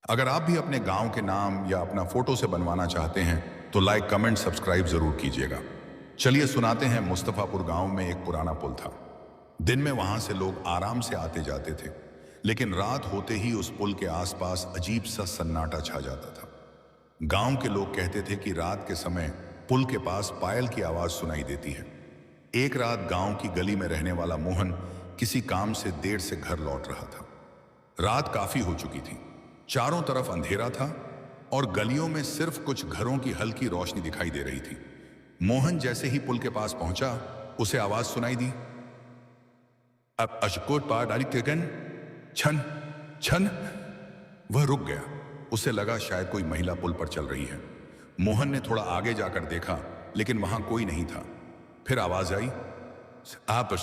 अगर आप भी अपने गांव के नाम या अपना फोटो से बनवाना चाहते हैं तो लाइक कमेंट सब्सक्राइब जरूर कीजिएगा। चलिए सुनाते हैं। मुस्तफापुर गांव में एक पुराना पुल था। दिन में वहां से लोग आराम से आते जाते थे, लेकिन रात होते ही उस पुल के आसपास अजीब सा सन्नाटा छा जाता था। गांव के लोग कहते थे कि रात के समय पुल के पास पायल की आवाज सुनाई देती है। एक रात गांव की गली में रहने वाला मोहन किसी काम से देर से घर लौट रहा था। रात काफी हो चुकी थी, चारों तरफ अंधेरा था और गलियों में सिर्फ कुछ घरों की हल्की रोशनी दिखाई दे रही थी। मोहन जैसे ही पुल के पास पहुंचा, उसे आवाज सुनाई दी, अब अशकोट पार डाली तेगन छन छन। वह रुक गया। उसे लगा शायद कोई महिला पुल पर चल रही है। मोहन ने थोड़ा आगे जाकर देखा, लेकिन वहां कोई नहीं था। फिर आवाज आई, आप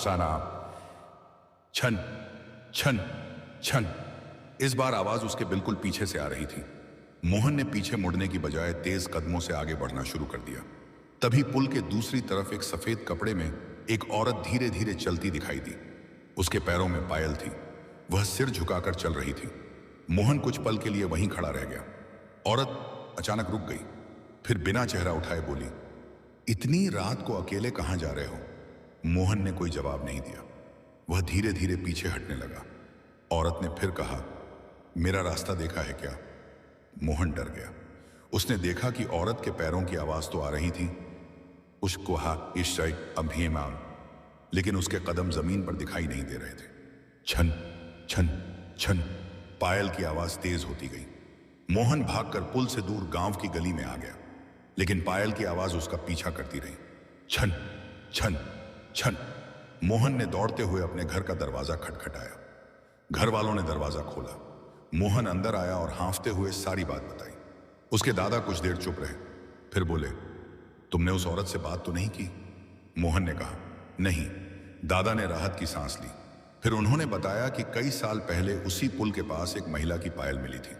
छन छन छन। इस बार आवाज उसके बिल्कुल पीछे से आ रही थी। मोहन ने पीछे मुड़ने की बजाय तेज कदमों से आगे बढ़ना शुरू कर दिया। तभी पुल के दूसरी तरफ एक सफेद कपड़े में एक औरत धीरे धीरे चलती दिखाई दी। उसके पैरों में पायल थी। वह सिर झुकाकर चल रही थी। मोहन कुछ पल के लिए वहीं खड़ा रह गया। औरत अचानक रुक गई, फिर बिना चेहरा उठाए बोली, इतनी रात को अकेले कहां जा रहे हो? मोहन ने कोई जवाब नहीं दिया। वह धीरे धीरे पीछे हटने लगा। औरत ने फिर कहा, मेरा रास्ता देखा है क्या? मोहन डर गया। उसने देखा कि औरत के पैरों की आवाज तो आ रही थी, उसको अभिमान, लेकिन उसके कदम जमीन पर दिखाई नहीं दे रहे थे। छन छन छन पायल की आवाज तेज होती गई। मोहन भागकर पुल से दूर गांव की गली में आ गया, लेकिन पायल की आवाज उसका पीछा करती रही। छन छन छन। मोहन ने दौड़ते हुए अपने घर का दरवाजा खटखटाया। घर वालों ने दरवाजा खोला। मोहन अंदर आया और हांफते हुए सारी बात बताई। उसके दादा कुछ देर चुप रहे, फिर बोले, तुमने उस औरत से बात तो नहीं की? मोहन ने कहा, नहीं। दादा ने राहत की सांस ली। फिर उन्होंने बताया कि कई साल पहले उसी पुल के पास एक महिला की पायल मिली थी।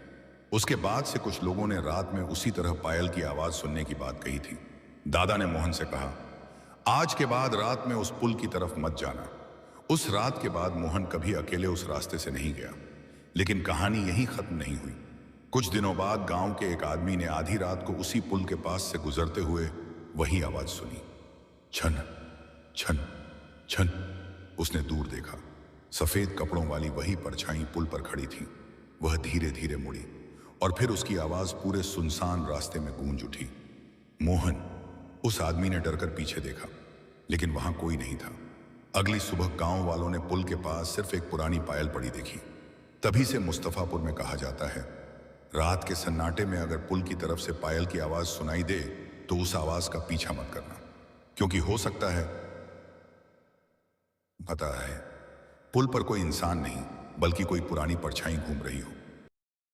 उसके बाद से कुछ लोगों ने रात में उसी तरह पायल की आवाज सुनने की बात कही थी। दादा ने मोहन से कहा, आज के बाद रात में उस पुल की तरफ मत जाना। उस रात के बाद मोहन कभी अकेले उस रास्ते से नहीं गया। लेकिन कहानी यहीं खत्म नहीं हुई। कुछ दिनों बाद गांव के एक आदमी ने आधी रात को उसी पुल के पास से गुजरते हुए वही आवाज सुनी, छन छन छन। उसने दूर देखा। सफेद कपड़ों वाली वही परछाई पुल पर खड़ी थी। वह धीरे धीरे मुड़ी और फिर उसकी आवाज पूरे सुनसान रास्ते में गूंज उठी। मोहन, उस आदमी ने डरकर पीछे देखा, लेकिन वहां कोई नहीं था। अगली सुबह गांव वालों ने पुल के पास सिर्फ एक पुरानी पायल पड़ी देखी। तभी से मुस्तफापुर में कहा जाता है, रात के सन्नाटे में अगर पुल की तरफ से पायल की आवाज सुनाई दे तो उस आवाज का पीछा मत करना, क्योंकि हो सकता है, पता है, पुल पर कोई इंसान नहीं बल्कि कोई पुरानी परछाई घूम रही हो।